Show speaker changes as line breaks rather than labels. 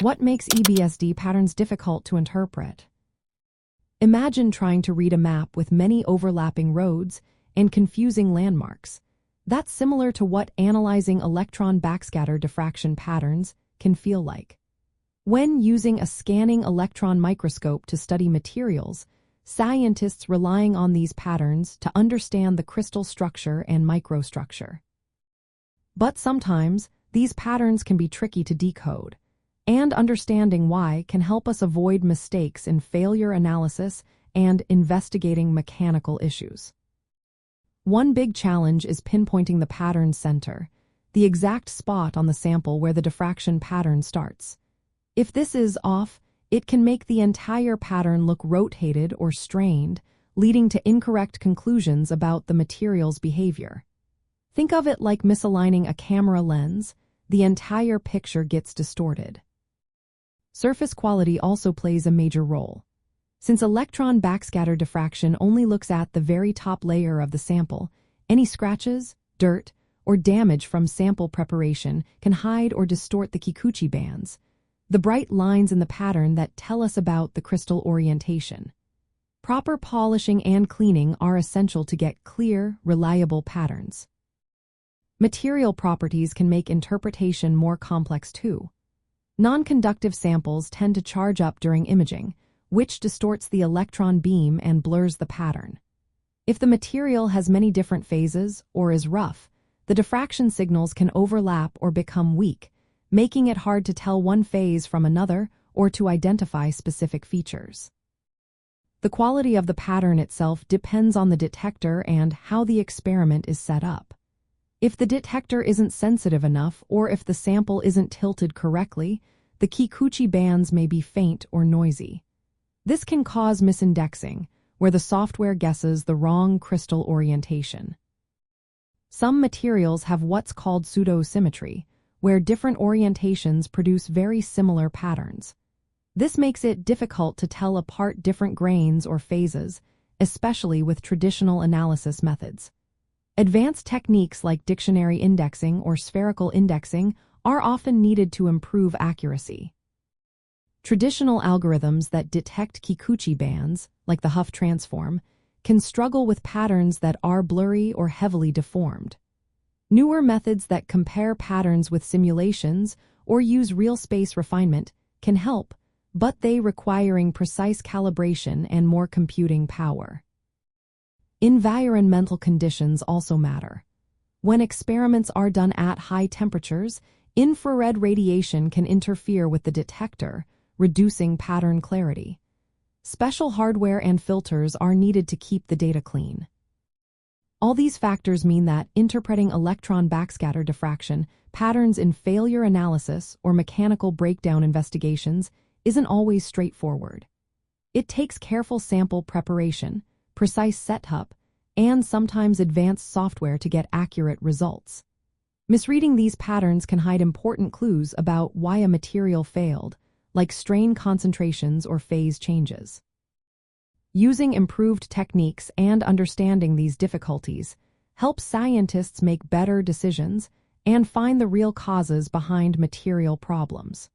What makes EBSD patterns difficult to interpret? Imagine trying to read a map with many overlapping roads and confusing landmarks. That's similar to what analyzing electron backscatter diffraction patterns can feel like. When using a scanning electron microscope to study materials, scientists relying on these patterns to understand the crystal structure and microstructure. But sometimes, these patterns can be tricky to decode, and understanding why can help us avoid mistakes in failure analysis and investigating mechanical issues. One big challenge is pinpointing the pattern's center, the exact spot on the sample where the diffraction pattern starts. If this is off, it can make the entire pattern look rotated or strained, leading to incorrect conclusions about the material's behavior. Think of it like misaligning a camera lens. The entire picture gets distorted. Surface quality also plays a major role. Since electron backscatter diffraction only looks at the very top layer of the sample, any scratches, dirt, or damage from sample preparation can hide or distort the Kikuchi bands, the bright lines in the pattern that tell us about the crystal orientation. Proper polishing and cleaning are essential to get clear, reliable patterns. Material properties can make interpretation more complex too. Non-conductive samples tend to charge up during imaging, which distorts the electron beam and blurs the pattern. If the material has many different phases or is rough, the diffraction signals can overlap or become weak, making it hard to tell one phase from another or to identify specific features. The quality of the pattern itself depends on the detector and how the experiment is set up. If the detector isn't sensitive enough or if the sample isn't tilted correctly, the Kikuchi bands may be faint or noisy. This can cause misindexing, where the software guesses the wrong crystal orientation. Some materials have what's called pseudo-symmetry, where different orientations produce very similar patterns. This makes it difficult to tell apart different grains or phases, especially with traditional analysis methods. Advanced techniques like dictionary indexing or spherical indexing are often needed to improve accuracy. Traditional algorithms that detect Kikuchi bands, like the Huff transform, can struggle with patterns that are blurry or heavily deformed. Newer methods that compare patterns with simulations or use real space refinement can help, but they requiring precise calibration and more computing power. Environmental conditions also matter. When experiments are done at high temperatures, infrared radiation can interfere with the detector, reducing pattern clarity. Special hardware and filters are needed to keep the data clean. All these factors mean that interpreting electron backscatter diffraction patterns in failure analysis or mechanical breakdown investigations isn't always straightforward. It takes careful sample preparation, precise setup, and sometimes advanced software to get accurate results. Misreading these patterns can hide important clues about why a material failed, like strain concentrations or phase changes. Using improved techniques and understanding these difficulties helps scientists make better decisions and find the real causes behind material problems.